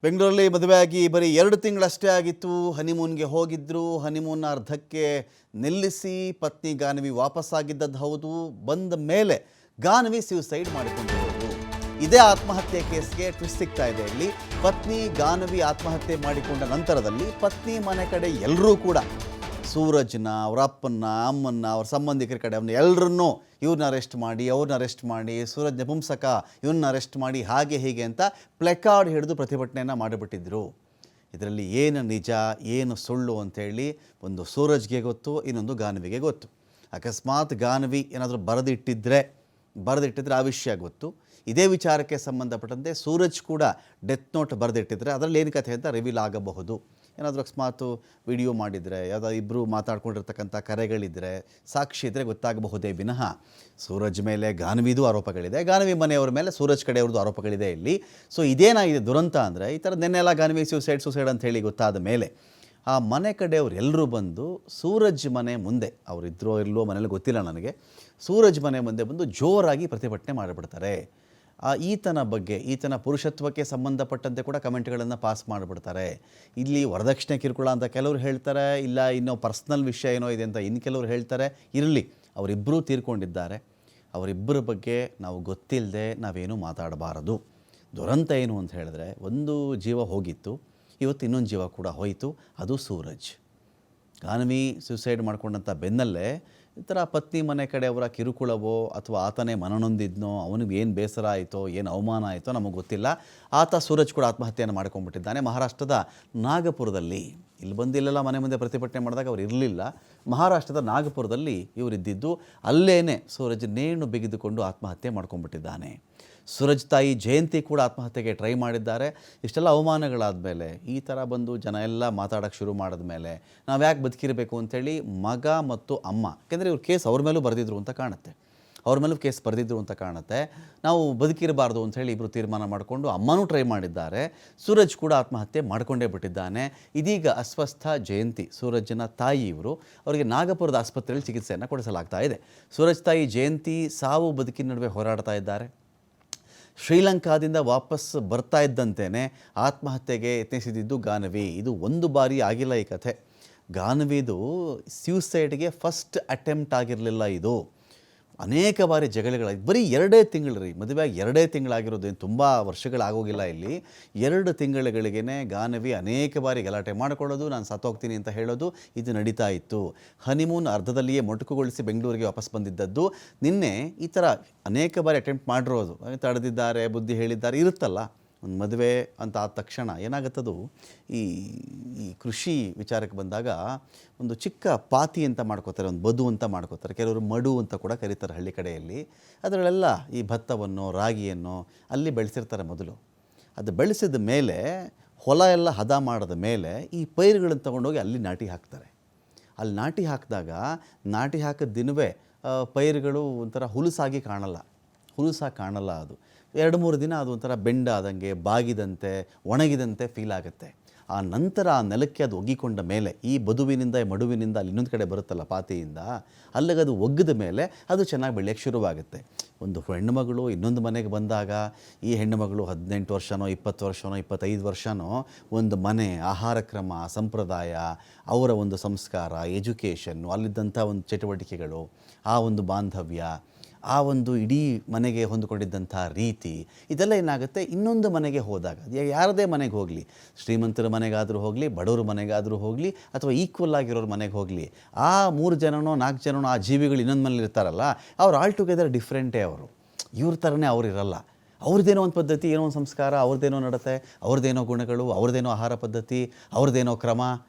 ಬೆಂಗಳೂರಲ್ಲಿ ಮದುವೆಯಾಗಿ ಬರೀ 2 ತಿಂಗಳಷ್ಟೇ ಆಗಿತ್ತು. ಹನಿಮೂನ್ಗೆ ಹೋಗಿದ್ರು. ಹನಿಮೂನ್ ಅರ್ಧಕ್ಕೆ ನಿಲ್ಲಿಸಿ ಪತ್ನಿ ಗಾನವಿ ವಾಪಸ್ಸಾಗಿದ್ದದ್ದು ಹೌದು. ಬಂದ ಮೇಲೆ ಗಾನವಿ ಸೂಸೈಡ್ ಮಾಡಿಕೊಂಡಿರೋದು. ಇದೇ ಆತ್ಮಹತ್ಯೆ ಕೇಸ್ಗೆ ಟ್ವಿಸ್ಟ್ ಸಿಗ್ತಾ ಇದೆ. ಇಲ್ಲಿ ಪತ್ನಿ ಗಾನವಿ ಆತ್ಮಹತ್ಯೆ ಮಾಡಿಕೊಂಡ ನಂತರದಲ್ಲಿ ಪತ್ನಿ ಮನೆ ಕಡೆ ಎಲ್ಲರೂ ಕೂಡ ಸೂರಜ್ನ, ಅವರ ಅಪ್ಪನ್ನ, ಅಮ್ಮನ್ನ, ಅವ್ರ ಸಂಬಂಧಿಕರ ಕಡೆ ಅವನ್ನ ಎಲ್ಲರನ್ನೂ ಇವ್ರನ್ನ ಅರೆಸ್ಟ್ ಮಾಡಿ, ಅವ್ರನ್ನ ಅರೆಸ್ಟ್ ಮಾಡಿ, ಸೂರಜ್ ನಪುಂಸಕ ಇವನ್ನ ಅರೆಸ್ಟ್ ಮಾಡಿ, ಹಾಗೆ ಹೀಗೆ ಅಂತ ಪ್ಲೆಕಾರ್ಡ್ ಹಿಡಿದು ಪ್ರತಿಭಟನೆಯನ್ನು ಮಾಡಿಬಿಟ್ಟಿದ್ರು. ಇದರಲ್ಲಿ ಏನು ನಿಜ ಏನು ಸುಳ್ಳು ಅಂಥೇಳಿ ಒಂದು ಸೂರಜ್ಗೆ ಗೊತ್ತು, ಇನ್ನೊಂದು ಗಾನವಿಗೆ ಗೊತ್ತು. ಅಕಸ್ಮಾತ್ ಗಾನವಿ ಏನಾದರೂ ಬರೆದಿಟ್ಟಿದ್ರೆ ಆ ವಿಷಯ ಗೊತ್ತು. ಇದೇ ವಿಚಾರಕ್ಕೆ ಸಂಬಂಧಪಟ್ಟಂತೆ ಸೂರಜ್ ಕೂಡ ಡೆತ್ ನೋಟ್ ಬರೆದಿಟ್ಟಿದ್ರೆ ಅದರಲ್ಲಿ ಏನು ಕಥೆ ಅಂತ ರಿವೀಲ್ ಆಗಬಹುದು. ಏನಾದರೂ ಅಕಸ್ಮಾತ್ ವಿಡಿಯೋ ಮಾಡಿದರೆ, ಯಾವುದೋ ಇಬ್ಬರು ಮಾತಾಡ್ಕೊಂಡಿರ್ತಕ್ಕಂಥ ಕರೆಗಳಿದ್ದರೆ, ಸಾಕ್ಷಿ ಇದ್ದರೆ ಗೊತ್ತಾಗಬಹುದೇ ವಿನಃ ಸೂರಜ್ ಮೇಲೆ ಗಾನವಿದು ಆರೋಪಗಳಿದೆ, ಗಾನವಿ ಮನೆಯವರ ಮೇಲೆ ಸೂರಜ್ ಕಡೆಯವ್ರದ್ದು ಆರೋಪಗಳಿದೆ ಇಲ್ಲಿ. ಸೊ ಇದೇನಾಗಿದೆ ದುರಂತ ಅಂದರೆ, ಈ ಥರ ನೆನ್ನೆಲ್ಲ ಗಾನವಿ ಸೂಸೈಡ್ ಅಂತ ಹೇಳಿ ಗೊತ್ತಾದ ಮೇಲೆ ಆ ಮನೆ ಕಡೆಯವ್ರು ಎಲ್ಲರೂ ಬಂದು ಸೂರಜ್ ಮನೆ ಮುಂದೆ, ಅವರಿದ್ದರೋ ಇಲ್ಲೋ ಮನೇಲಿ ಗೊತ್ತಿಲ್ಲ ನನಗೆ, ಸೂರಜ್ ಮನೆ ಮುಂದೆ ಬಂದು ಜೋರಾಗಿ ಪ್ರತಿಭಟನೆ ಮಾಡಿಬಿಡ್ತಾರೆ. ಈತನ ಬಗ್ಗೆ, ಈತನ ಪುರುಷತ್ವಕ್ಕೆ ಸಂಬಂಧಪಟ್ಟಂತೆ ಕೂಡ ಕಮೆಂಟ್ಗಳನ್ನು ಪಾಸ್ ಮಾಡಿಬಿಡ್ತಾರೆ. ಇಲ್ಲಿ ವರದಕ್ಷಿಣೆ ಕಿರುಕುಳ ಅಂತ ಕೆಲವರು ಹೇಳ್ತಾರೆ, ಇಲ್ಲ ಇನ್ನೂ ಪರ್ಸ್ನಲ್ ವಿಷಯ ಏನೋ ಇದೆ ಅಂತ ಇನ್ನು ಕೆಲವರು ಹೇಳ್ತಾರೆ. ಇರಲಿ, ಅವರಿಬ್ಬರೂ ತೀರ್ಕೊಂಡಿದ್ದಾರೆ. ಅವರಿಬ್ಬರ ಬಗ್ಗೆ ನಾವು ಗೊತ್ತಿಲ್ಲದೆ ನಾವೇನು ಮಾತಾಡಬಾರದು. ದುರಂತ ಏನು ಅಂತ ಹೇಳಿದ್ರೆ, ಒಂದು ಜೀವ ಹೋಗಿತ್ತು, ಇವತ್ತು ಇನ್ನೊಂದು ಜೀವ ಕೂಡ ಹೋಯಿತು, ಅದು ಸೂರಜ್. ಗಾನವಿ ಸೂಸೈಡ್ ಮಾಡ್ಕೊಂಡಂಥ ಬೆನ್ನಲ್ಲೇ ಈ ಥರ ಪತ್ನಿ ಮನೆ ಕಡೆ ಅವರ ಕಿರುಕುಳವೋ ಅಥವಾ ಆತನೇ ಮನನೊಂದಿದ್ನೋ, ಅವನಿಗೆ ಏನು ಬೇಸರ ಆಯಿತೋ, ಏನು ಅವಮಾನ ಆಯಿತೋ ನಮಗೆ ಗೊತ್ತಿಲ್ಲ. ಆತ ಸೂರಜ್ ಕೂಡ ಆತ್ಮಹತ್ಯೆಯನ್ನು ಮಾಡ್ಕೊಂಡ್ಬಿಟ್ಟಿದ್ದಾನೆ ಮಹಾರಾಷ್ಟ್ರದ ನಾಗಪುರದಲ್ಲಿ. ಇಲ್ಲಿ ಬಂದಿಲ್ಲೆಲ್ಲ ಮನೆ ಮುಂದೆ ಪ್ರತಿಭಟನೆ ಮಾಡಿದಾಗ ಅವ್ರು ಇರಲಿಲ್ಲ. ಮಹಾರಾಷ್ಟ್ರದ ನಾಗಪುರದಲ್ಲಿ ಇವರಿದ್ದಿದ್ದು. ಅಲ್ಲೇ ಸೂರಜ್ ನೇಣು ಬಿಗಿದುಕೊಂಡು ಆತ್ಮಹತ್ಯೆ ಮಾಡ್ಕೊಂಡ್ಬಿಟ್ಟಿದ್ದಾನೆ. ಸೂರಜ್ ತಾಯಿ ಜಯಂತಿ ಕೂಡ ಆತ್ಮಹತ್ಯೆಗೆ ಟ್ರೈ ಮಾಡಿದ್ದಾರೆ. ಇಷ್ಟೆಲ್ಲ ಅವಮಾನಗಳಾದ ಮೇಲೆ, ಈ ಥರ ಬಂದು ಜನ ಎಲ್ಲ ಮಾತಾಡೋಕ್ಕೆ ಶುರು ಮಾಡಿದ ಮೇಲೆ ನಾವು ಯಾಕೆ ಬದುಕಿರಬೇಕು ಅಂಥೇಳಿ ಮಗ ಮತ್ತು ಅಮ್ಮ, ಯಾಕೆಂದರೆ ಇವ್ರು ಕೇಸ್ ಅವ್ರ ಮೇಲೂ ಬರೆದಿದ್ರು ಅಂತ ಕಾಣುತ್ತೆ, ನಾವು ಬದುಕಿರಬಾರ್ದು ಅಂಥೇಳಿ ಇಬ್ಬರು ತೀರ್ಮಾನ ಮಾಡಿಕೊಂಡು ಅಮ್ಮನೂ ಟ್ರೈ ಮಾಡಿದ್ದಾರೆ. ಸೂರಜ್ ಕೂಡ ಆತ್ಮಹತ್ಯೆ ಮಾಡ್ಕೊಂಡೇ ಬಿಟ್ಟಿದ್ದಾನೆ. ಇದೀಗ ಅಸ್ವಸ್ಥ ಜಯಂತಿ, ಸೂರಜ್ನ ತಾಯಿ ಇವರು, ಅವರಿಗೆ ನಾಗಪುರದ ಆಸ್ಪತ್ರೆಯಲ್ಲಿ ಚಿಕಿತ್ಸೆಯನ್ನು ಕೊಡಿಸಲಾಗ್ತಾ ಇದೆ. ಸೂರಜ್ ತಾಯಿ ಜಯಂತಿ ಸಾವು ಬದುಕಿನ ನಡುವೆ ಹೋರಾಡ್ತಾ ಇದ್ದಾರೆ. ಶ್ರೀಲಂಕಾದಿಂದ ವಾಪಸ್ ಬರ್ತಾ ಇದ್ದಂತೆಯೇ ಆತ್ಮಹತ್ಯೆಗೆ ಯತ್ನಿಸಿದ್ದು ಗಾನವಿ. ಇದು ಒಂದು ಬಾರಿ ಆಗಿಲ್ಲ ಈ ಕಥೆ. ಗಾನವಿದು ಸ್ಯೂಸೈಡ್ಗೆ ಫಸ್ಟ್ ಅಟೆಂಪ್ಟ್ ಆಗಿರಲಿಲ್ಲ. ಇದು ಅನೇಕ ಬಾರಿ ಜಗಳಗಳಾಗಿ, ಬರೀ 2 ತಿಂಗಳು ರೀ, ಮದುವೆಯಾಗಿ 2 ತಿಂಗಳಾಗಿರೋದೇನು ತುಂಬ ವರ್ಷಗಳಾಗೋಗಿಲ್ಲ. ಇಲ್ಲಿ 2 ತಿಂಗಳಿಗೆ ಗಾನವಿ ಅನೇಕ ಬಾರಿ ಗಲಾಟೆ ಮಾಡಿಕೊಳ್ಳೋದು, ನಾನು ಸತ್ತೋಗ್ತೀನಿ ಅಂತ ಹೇಳೋದು, ಇದು ನಡೀತಾ ಇತ್ತು. ಹನಿಮೂನ್ ಅರ್ಧದಲ್ಲಿಯೇ ಮೊಟಕುಗೊಳಿಸಿ ಬೆಂಗಳೂರಿಗೆ ವಾಪಸ್ ಬಂದಿದ್ದದ್ದು. ನಿನ್ನೆ ಈ ಥರ ಅನೇಕ ಬಾರಿ ಅಟೆಂಪ್ಟ್ ಮಾಡಿರೋದು, ತಡೆದಿದ್ದಾರೆ, ಬುದ್ಧಿ ಹೇಳಿದ್ದಾರೆ, ಇರುತ್ತಲ್ಲ. ಒಂದು ಮದುವೆ ಅಂತ ಆದ ತಕ್ಷಣ ಏನಾಗುತ್ತದು, ಈ ಕೃಷಿ ವಿಚಾರಕ್ಕೆ ಬಂದಾಗ ಒಂದು ಚಿಕ್ಕ ಪಾತಿ ಅಂತ ಮಾಡ್ಕೋತಾರೆ, ಒಂದು ಬದು ಅಂತ ಮಾಡ್ಕೋತಾರೆ, ಕೆಲವರು ಮಡು ಅಂತ ಕೂಡ ಕರೀತಾರೆ ಹಳ್ಳಿ ಕಡೆಯಲ್ಲಿ. ಅದರಲ್ಲೆಲ್ಲ ಈ ಭತ್ತವನ್ನು, ರಾಗಿಯನ್ನು ಅಲ್ಲಿ ಬೆಳೆಸಿರ್ತಾರೆ ಮೊದಲು. ಅದು ಬೆಳೆಸಿದ ಮೇಲೆ, ಹೊಲ ಎಲ್ಲ ಹದ ಮಾಡಿದ ಮೇಲೆ ಈ ಪೈರುಗಳನ್ನು ತೊಗೊಂಡೋಗಿ ಅಲ್ಲಿ ನಾಟಿ ಹಾಕ್ತಾರೆ. ಅಲ್ಲಿ ನಾಟಿ ಹಾಕಿದಾಗ, ನಾಟಿ ಹಾಕಿದ ದಿನವೇ ಪೈರುಗಳು ಒಂಥರ ಹುಲುಸಾಗಿ ಕಾಣಲ್ಲ ಅದು 2-3 ದಿನ ಅದು ಒಂಥರ ಬೆಂಡಾದಂಗೆ, ಬಾಗಿದಂತೆ, ಒಣಗಿದಂತೆ ಫೀಲ್ ಆಗುತ್ತೆ. ಆ ನಂತರ ಆ ನೆಲಕ್ಕೆ ಅದು ಒಗ್ಗಿಕೊಂಡ ಮೇಲೆ, ಈ ಬದುವಿನಿಂದ, ಮಡುವಿನಿಂದ ಅಲ್ಲಿ ಇನ್ನೊಂದು ಕಡೆ ಬರುತ್ತಲ್ಲ ಪಾತಿಯಿಂದ, ಅಲ್ಲಿಗೆ ಅದು ಒಗ್ಗಿದ ಮೇಲೆ ಅದು ಚೆನ್ನಾಗಿ ಬೆಳೆಯೋಕ್ಕೆ ಶುರುವಾಗುತ್ತೆ. ಒಂದು ಹೆಣ್ಣುಮಗಳು ಇನ್ನೊಂದು ಮನೆಗೆ ಬಂದಾಗ, ಈ ಹೆಣ್ಣುಮಗಳು 18 ವರ್ಷನೋ 20 ವರ್ಷನೋ 25 ವರ್ಷನೋ ಒಂದು ಮನೆ, ಆಹಾರ ಕ್ರಮ, ಸಂಪ್ರದಾಯ, ಅವರ ಒಂದು ಸಂಸ್ಕಾರ, ಎಜುಕೇಷನ್ನು, ಅಲ್ಲಿದ್ದಂಥ ಒಂದು ಚಟುವಟಿಕೆಗಳು, ಆ ಒಂದು ಬಾಂಧವ್ಯ, ಆ ಒಂದು ಇಡೀ ಮನೆಗೆ ಹೊಂದಿಕೊಂಡಿದ್ದಂಥ ರೀತಿ, ಇದೆಲ್ಲ ಏನಾಗುತ್ತೆ ಇನ್ನೊಂದು ಮನೆಗೆ ಹೋದಾಗ, ಯಾರದೇ ಮನೆಗೆ ಹೋಗಲಿ, ಶ್ರೀಮಂತರ ಮನೆಗಾದರೂ ಹೋಗಲಿ, ಬಡವ್ರ ಮನೆಗಾದರೂ ಹೋಗಲಿ, ಅಥವಾ ಈಕ್ವಲ್ ಆಗಿರೋರ ಮನೆಗೆ ಹೋಗಲಿ, ಆ 3 ಜನನೋ 4 ಜನನೋ ಆ ಜೀವಿಗಳು ಇನ್ನೊಂದು ಮನೇಲಿ ಇರ್ತಾರಲ್ಲ, ಅವ್ರು ಆಲ್ ಟುಗೆದರ್ ಡಿಫ್ರೆಂಟೇ. ಅವರು ಇವ್ರ ಥರನೇ ಅವ್ರು ಇರಲ್ಲ. ಅವ್ರದ್ದೇನೋ ಒಂದು ಪದ್ಧತಿ, ಏನೋ ಒಂದು ಸಂಸ್ಕಾರ, ಅವ್ರದ್ದೇನೋ ನಡತೆ, ಅವ್ರದ್ದೇನೋ ಗುಣಗಳು, ಅವ್ರದ್ದೇನೋ ಆಹಾರ ಪದ್ಧತಿ, ಅವ್ರದ್ದೇನೋ ಕ್ರಮ,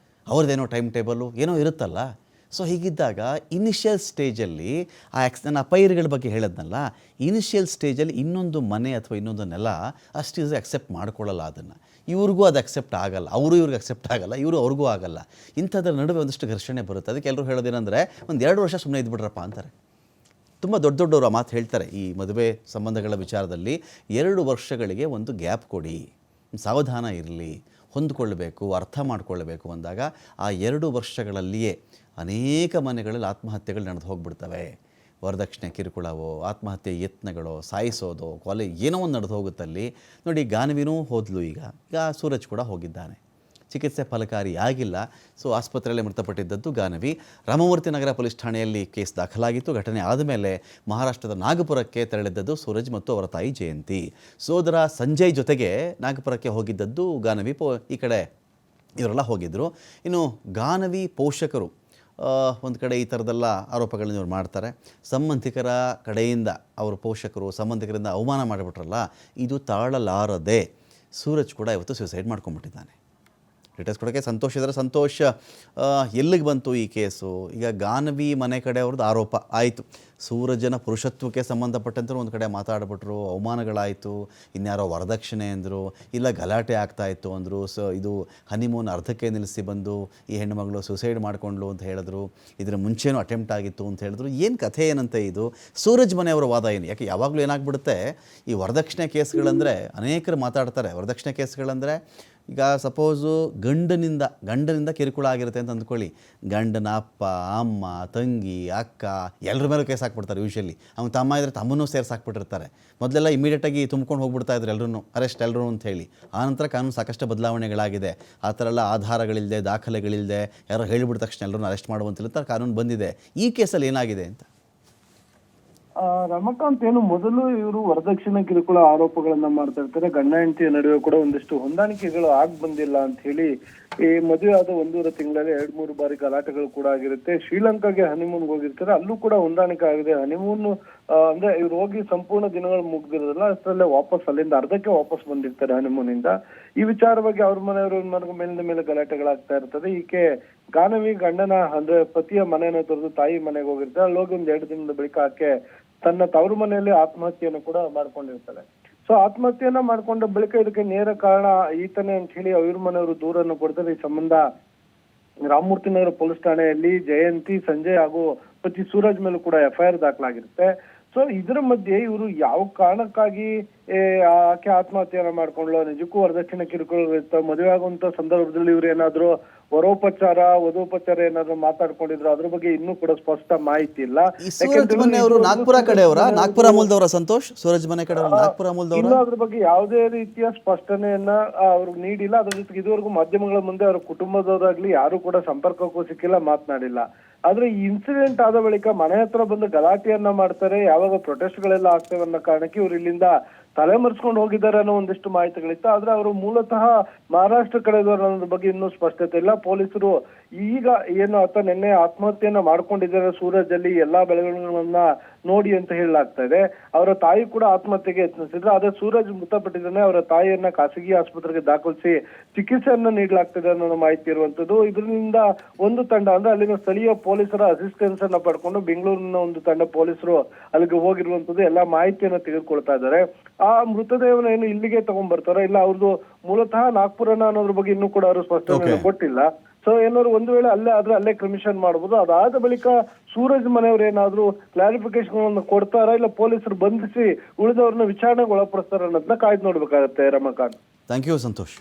ಅವ್ರದ್ದೇನೋ ಟೈಮ್ ಟೇಬಲು ಏನೋ ಇರುತ್ತಲ್ಲ. ಸೊ ಹೀಗಿದ್ದಾಗ ಇನಿಷಿಯಲ್ ಸ್ಟೇಜಲ್ಲಿ ನಾನು ಪೈರುಗಳ ಬಗ್ಗೆ ಹೇಳೋದ್ನಲ್ಲ, ಇನಿಷಿಯಲ್ ಸ್ಟೇಜಲ್ಲಿ ಇನ್ನೊಂದು ಮನೆ ಅಥವಾ ಇನ್ನೊಂದು ನೆಲ ಅಷ್ಟು ಈಸಿ ಅಕ್ಸೆಪ್ಟ್ ಮಾಡ್ಕೊಳ್ಳಲ್ಲ. ಅದನ್ನು ಇವ್ರಿಗೂ ಅದು ಅಕ್ಸೆಪ್ಟ್ ಆಗಲ್ಲ, ಅವರು ಇವ್ರಿಗೆ ಅಕ್ಸೆಪ್ಟ್ ಆಗಲ್ಲ, ಇವರು ಅವ್ರಿಗೂ ಆಗಲ್ಲ. ಇಂಥದ್ರ ನಡುವೆ ಒಂದಷ್ಟು ಘರ್ಷಣೆ ಬರುತ್ತೆ. ಅದಕ್ಕೆ ಎಲ್ಲರೂ ಹೇಳೋದೇನೆಂದರೆ, ಒಂದು 2 ವರ್ಷ ಸುಮ್ಮನೆ ಇದ್ಬಿಟ್ರಪ್ಪ ಅಂತಾರೆ. ತುಂಬ ದೊಡ್ಡವರು ಆ ಮಾತು ಹೇಳ್ತಾರೆ. ಈ ಮದುವೆ ಸಂಬಂಧಗಳ ವಿಚಾರದಲ್ಲಿ 2 ವರ್ಷಗಳಿಗೆ ಒಂದು ಗ್ಯಾಪ್ ಕೊಡಿ, ಸಾವಧಾನ ಇರಲಿ, ಹೊಂದಿಕೊಳ್ಳಬೇಕು, ಅರ್ಥ ಮಾಡಿಕೊಳ್ಳಬೇಕು ಅಂದಾಗ ಆ 2 ವರ್ಷಗಳಲ್ಲಿಯೇ ಅನೇಕ ಮನೆಗಳಲ್ಲಿ ಆತ್ಮಹತ್ಯೆಗಳು ನಡೆದು ಹೋಗ್ಬಿಡ್ತವೆ. ವರದಕ್ಷಿಣೆ ಕಿರುಕುಳವೋ ಆತ್ಮಹತ್ಯೆ ಯತ್ನಗಳೋ ಸಾಯಿಸೋದೋ ಏನೋ ಒಂದು ನಡೆದು ಹೋಗುತ್ತಲ್ಲಿ ನೋಡಿ. ಗಾನವಿನೂ ಹೋದ್ಲು, ಈಗ ಸೂರಜ್ ಕೂಡ ಹೋಗಿದ್ದಾನೆ. ಚಿಕಿತ್ಸೆ ಫಲಕಾರಿ ಆಗಿಲ್ಲ. ಸೊ ಆಸ್ಪತ್ರೆಯಲ್ಲಿ ಮೃತಪಟ್ಟಿದ್ದದ್ದು ಗಾನವಿ. ರಾಮಮೂರ್ತಿ ನಗರ ಪೊಲೀಸ್ ಠಾಣೆಯಲ್ಲಿ ಕೇಸ್ ದಾಖಲಾಗಿತ್ತು. ಘಟನೆ ಆದಮೇಲೆ ಮಹಾರಾಷ್ಟ್ರದ ನಾಗಪುರಕ್ಕೆ ತೆರಳಿದ್ದದ್ದು ಸೂರಜ್ ಮತ್ತು ಅವರ ತಾಯಿ ಜಯಂತಿ. ಸೋದರ ಸಂಜಯ್ ಜೊತೆಗೆ ನಾಗಪುರಕ್ಕೆ ಹೋಗಿದ್ದದ್ದು ಗಾನವಿ. ಈ ಕಡೆ ಇವರೆಲ್ಲ ಹೋಗಿದ್ದರು. ಇನ್ನು ಗಾನವಿ ಪೋಷಕರು ಒಂದು ಕಡೆ ಈ ಥರದ್ದೆಲ್ಲ ಆರೋಪಗಳನ್ನ ಇವ್ರು ಮಾಡ್ತಾರೆ. ಸಂಬಂಧಿಕರ ಕಡೆಯಿಂದ ಅವರು ಪೋಷಕರು ಸಂಬಂಧಿಕರಿಂದ ಅವಮಾನ ಮಾಡಿಬಿಟ್ರಲ್ಲ, ಇದು ತಾಳಲಾರದೆ ಸೂರಜ್ ಕೂಡ ಇವತ್ತು ಸೂಸೈಡ್ ಮಾಡ್ಕೊಂಡ್ಬಿಟ್ಟಿದ್ದಾನೆ. ಡೀಟೇಲ್ಸ್ ಕೊಡೋಕ್ಕೆ ಸಂತೋಷ್ ಇದ್ದಾರೆ. ಸಂತೋಷ್, ಎಲ್ಲಿಗೆ ಬಂತು ಈ ಕೇಸು? ಈಗ ಗಾನವಿ ಮನೆ ಕಡೆ ಅವ್ರದ್ದು ಆರೋಪ ಆಯಿತು, ಸೂರಜನ ಪುರುಷತ್ವಕ್ಕೆ ಸಂಬಂಧಪಟ್ಟಂತೆ ಒಂದು ಕಡೆ ಮಾತಾಡ್ಬಿಟ್ರು, ಅವಮಾನಗಳಾಯಿತು, ಇನ್ಯಾರೋ ವರದಕ್ಷಿಣೆ ಅಂದರು, ಇಲ್ಲ ಗಲಾಟೆ ಆಗ್ತಾಯಿತ್ತು ಅಂದರು. ಸೊ ಇದು ಹನಿಮೂನ್ ಅರ್ಧಕ್ಕೆ ನಿಲ್ಲಿಸಿ ಬಂದು ಈ ಹೆಣ್ಣುಮಗಳು ಸೂಸೈಡ್ ಮಾಡಿಕೊಂಡ್ಲು ಅಂತ ಹೇಳಿದ್ರು. ಇದರ ಮುಂಚೆನೂ ಅಟೆಂಪ್ಟ್ ಆಗಿತ್ತು ಅಂತ ಹೇಳಿದ್ರು. ಏನು ಕಥೆ ಏನಂತೆ ಇದು? ಸೂರಜ್ ಮನೆಯವರ ವಾದ ಏನು? ಯಾಕೆ ಯಾವಾಗಲೂ ಏನಾಗ್ಬಿಡುತ್ತೆ, ಈ ವರದಕ್ಷಿಣೆ ಕೇಸ್ಗಳಂದರೆ ಅನೇಕರು ಮಾತಾಡ್ತಾರೆ. ವರದಕ್ಷಿಣೆ ಕೇಸ್ಗಳಂದರೆ ಈಗ ಸಪೋಸು ಗಂಡನಿಂದ ಕಿರುಕುಳ ಆಗಿರುತ್ತೆ ಅಂತ ಅಂದ್ಕೊಳ್ಳಿ. ಗಂಡನ ಅಪ್ಪ ಅಮ್ಮ ತಂಗಿ ಅಕ್ಕ ಎಲ್ಲರ ಮೇಲೂ ಕೇಸ್ ಹಾಕ್ಬಿಡ್ತಾರೆ. ಯೂಶ್ವಲಿ ಅವ್ನು ತಮ್ಮ ಇದ್ದರೆ ತಮ್ಮನ್ನೂ ಸೇರಿಸಿ ಹಾಕ್ಬಿಟ್ಟಿರ್ತಾರೆ. ಮೊದಲೆಲ್ಲ ಇಮಿಡಿಯೇಟಾಗಿ ತುಂಬ್ಕೊಂಡು ಹೋಗ್ಬಿಡ್ತಾ ಇದ್ರು ಎಲ್ಲರೂ, ಅರೆಸ್ಟ್ ಎಲ್ಲರೂ ಅಂತ ಹೇಳಿ. ಆನಂತರ ಕಾನೂನು ಸಾಕಷ್ಟು ಬದಲಾವಣೆಗಳಾಗಿದೆ. ಆ ಥರ ಎಲ್ಲ ಆಧಾರಗಳಿಲ್ಲದೆ ದಾಖಲೆಗಳಿಲ್ಲದೆ ಯಾರೋ ಹೇಳಿಬಿಟ್ಟ ತಕ್ಷಣ ಎಲ್ಲರೂ ಅರೆಸ್ಟ್ ಮಾಡುವಂತಿಲ್ಲ ಕಾನೂನು ಬಂದಿದೆ. ಈ ಕೇಸಲ್ಲಿ ಏನಾಗಿದೆ ಅಂತ? ರಮಕಾಂತ್, ಏನು ಮೊದಲು ಇವರು ವರದಕ್ಷಿಣೆ ಕಿರುಕುಳ ಆರೋಪಗಳನ್ನ ಮಾಡ್ತಾ ಇರ್ತಾರೆ. ಗಂಡ ಹೆಂಡತಿಯ ನಡುವೆ ಕೂಡ ಒಂದಿಷ್ಟು ಹೊಂದಾಣಿಕೆಗಳು ಆಗ್ ಬಂದಿಲ್ಲ ಅಂತ ಹೇಳಿ ಈ ಮದುವೆ ಆದ 1.5 ತಿಂಗಳಲ್ಲಿ 2-3 ಬಾರಿ ಗಲಾಟೆಗಳು ಕೂಡ ಆಗಿರುತ್ತೆ. ಶ್ರೀಲಂಕಾಗೆ ಹನಿಮೂನ್ಗೆ ಹೋಗಿರ್ತಾರೆ, ಅಲ್ಲೂ ಕೂಡ ಹೊಂದಾಣಿಕೆ ಆಗಿದೆ. ಹನಿಮೂನ್ ಅಂದ್ರೆ ಇವ್ರು ಹೋಗಿ ಸಂಪೂರ್ಣ ದಿನಗಳು ಮುಗ್ದಿರೋದಿಲ್ಲ, ಅಷ್ಟರಲ್ಲೇ ಅಲ್ಲಿಂದ ಅರ್ಧಕ್ಕೆ ವಾಪಸ್ ಬಂದಿರ್ತಾರೆ ಹನಿಮೂನಿಂದ. ಈ ವಿಚಾರವಾಗಿ ಅವ್ರ ಮನೆಯವ್ರ ಮೇಲಿಂದ ಮೇಲೆ ಗಲಾಟೆಗಳಾಗ್ತಾ ಇರ್ತದೆ. ಈಕೆ ಗಾನವಿ ಗಂಡನ ಅಂದ್ರೆ ಪತಿಯ ಮನೆಯನ್ನು ತೊರೆದು ತಾಯಿ ಮನೆಗೆ ಹೋಗಿರ್ತಾರೆ. ಅಲ್ಲಿ ಹೋಗಿ 1-2 ದಿನದ ಬಳಿಕ ಆಕೆ ತನ್ನ ತವರು ಮನೆಯಲ್ಲಿ ಆತ್ಮಹತ್ಯೆಯನ್ನು ಕೂಡ ಮಾಡ್ಕೊಂಡಿರ್ತಾರೆ. ಸೊ ಆತ್ಮಹತ್ಯೆಯನ್ನ ಮಾಡ್ಕೊಂಡ ಬಳಿಕ ಇದಕ್ಕೆ ನೇರ ಕಾರಣ ಈತನೇ ಅಂತ ಹೇಳಿ ಅವ್ರ ಮನೆಯವರು ದೂರನ್ನು ಕೊಡ್ತಾರೆ. ಈ ಸಂಬಂಧ ರಾಮಮೂರ್ತಿ ನಗರ ಪೊಲೀಸ್ ಠಾಣೆಯಲ್ಲಿ ಜಯಂತಿ, ಸಂಜಯ್ ಹಾಗೂ ಪತಿ ಸೂರಜ್ ಮೇಲೂ ಕೂಡ FIR ದಾಖಲಾಗಿರುತ್ತೆ. ಸೊ ಇದರ ಮಧ್ಯೆ ಇವರು ಯಾವ ಕಾರಣಕ್ಕಾಗಿ ಆಕೆ ಆತ್ಮಹತ್ಯೆಯನ್ನ ಮಾಡ್ಕೊಂಡ್ಲು, ನಿಜಕ್ಕೂ ವರದಕ್ಷಿಣೆ ಕಿರುಕುಳ ಇರ್ತಾವ, ಮದುವೆ ಆಗುವಂತ ಸಂದರ್ಭದಲ್ಲಿ ಇವ್ರು ಏನಾದ್ರು ವಧೋಪಚಾರ ಏನಾದ್ರು ಮಾತಾಡ್ಕೊಂಡಿದ್ರು, ಅದ್ರ ಬಗ್ಗೆ ಇನ್ನೂ ಕೂಡ ಸ್ಪಷ್ಟ ಮಾಹಿತಿ ಇಲ್ಲ. ನಾಗ್ಪುರ ಕಡೆಯವರ, ನಾಗ್ಪುರ ಮೂಲದವರ ಸಂತೋಷ್, ಸೂರಜ್ ಮನೆ ಕಡೆಯವರ, ನಾಗ್ಪುರ ಮೂಲದವರ, ಇನ್ನು ಅದ್ರ ಬಗ್ಗೆ ಯಾವುದೇ ರೀತಿಯ ಸ್ಪಷ್ಟನೆಯನ್ನ ಅವ್ರಿಗೆ ನೀಡಿಲ್ಲ. ಅದ್ರ ಜೊತೆಗೆ ಇದುವರೆಗೂ ಮಾಧ್ಯಮಗಳ ಮುಂದೆ ಅವ್ರ ಕುಟುಂಬದವರಾಗ್ಲಿ ಯಾರು ಕೂಡ ಸಂಪರ್ಕಕ್ಕೂ ಸಿಕ್ಕಿಲ್ಲ, ಮಾತನಾಡಿಲ್ಲ. ಆದ್ರೆ ಈ ಇನ್ಸಿಡೆಂಟ್ ಆದ ಬಳಿಕ ಮನೆ ಹತ್ರ ಬಂದು ಗಲಾಟೆಯನ್ನ ಮಾಡ್ತಾರೆ. ಯಾವಾಗ ಪ್ರೊಟೆಸ್ಟ್ ಗಳೆಲ್ಲ ಆಗ್ತವೆ ಅನ್ನೋ ಕಾರಣಕ್ಕೆ ಇವ್ರು ಇಲ್ಲಿಂದ ತಲೆಮರೆಸ್ಕೊಂಡು ಹೋಗಿದ್ದಾರೆ ಅನ್ನೋ ಒಂದಿಷ್ಟು ಮಾಹಿತಿಗಳಿತ್ತು. ಆದ್ರೆ ಅವರು ಮೂಲತಃ ಮಹಾರಾಷ್ಟ್ರ ಕಡೆದವರು ಅನ್ನೋದ್ರ ಬಗ್ಗೆ ಇನ್ನೂ ಸ್ಪಷ್ಟತೆ ಇಲ್ಲ. ಪೊಲೀಸರು ಈಗ ಏನು ಆತ ನಿನ್ನೆ ಆತ್ಮಹತ್ಯೆಯನ್ನ ಮಾಡ್ಕೊಂಡಿದ್ದಾರೆ ಸೂರಜ್ ಅಲ್ಲಿ ಎಲ್ಲಾ ಬೆಳವಣಿಗೆಗಳನ್ನ ನೋಡಿ ಅಂತ ಹೇಳಲಾಗ್ತಾ ಇದೆ. ಅವರ ತಾಯಿ ಕೂಡ ಆತ್ಮಹತ್ಯೆಗೆ ಯತ್ನಿಸಿದ್ರು. ಆದ್ರೆ ಸೂರಜ್ ಮೃತಪಟ್ಟಿದ್ದಾನೆ. ಅವರ ತಾಯಿಯನ್ನ ಖಾಸಗಿ ಆಸ್ಪತ್ರೆಗೆ ದಾಖಲಿಸಿ ಚಿಕಿತ್ಸೆಯನ್ನ ನೀಡಲಾಗ್ತದೆ ಅನ್ನೋ ಮಾಹಿತಿ ಇರುವಂತದ್ದು. ಇದರಿಂದ ಒಂದು ತಂಡ ಅಂದ್ರೆ ಅಲ್ಲಿನ ಸ್ಥಳೀಯ ಪೊಲೀಸರ ಅಸಿಸ್ಟೆನ್ಸ್ ಅನ್ನ ಪಡ್ಕೊಂಡು ಬೆಂಗಳೂರಿನ ಒಂದು ತಂಡ ಪೊಲೀಸರು ಅಲ್ಲಿಗೆ ಹೋಗಿರುವಂತದ್ದು ಎಲ್ಲಾ ಮಾಹಿತಿಯನ್ನ ತೆಗೆದುಕೊಳ್ತಾ ಇದ್ದಾರೆ. ಆ ಮೃತದೇಹನ ಏನು ಇಲ್ಲಿಗೆ ತಗೊಂಡ್ ಬರ್ತಾರ, ಇಲ್ಲ ಅವ್ರದ್ದು ಮೂಲತಃ ನಾಗ್ಪುರನ ಅನ್ನೋದ್ರ ಬಗ್ಗೆ ಇನ್ನೂ ಕೂಡ ಅವರು ಸ್ಪಷ್ಟನೆ ಕೊಟ್ಟಿಲ್ಲ. ಸೊ ಏನಾದ್ರು ಒಂದು ವೇಳೆ ಅಲ್ಲೇ ಆದ್ರೆ ಅಲ್ಲೇ ಕ್ರಿಮಿಷನ್ ಮಾಡಬಹುದು. ಅದಾದ ಬಳಿಕ ಸೂರಜ್ ಮನೆಯವ್ರು ಏನಾದ್ರು ಕ್ಲಾರಿಫಿಕೇಶನ್ ಕೊಡ್ತಾರಾ, ಇಲ್ಲ ಪೊಲೀಸರು ಬಂಧಿಸಿ ಉಳಿದವ್ರನ್ನ ವಿಚಾರಣೆಗೆ ಒಳಪಡಿಸ್ತಾರ ಅನ್ನೋದನ್ನ ಕಾಯ್ದು ನೋಡ್ಬೇಕಾಗತ್ತೆ. Ramakant, thank you Santosh.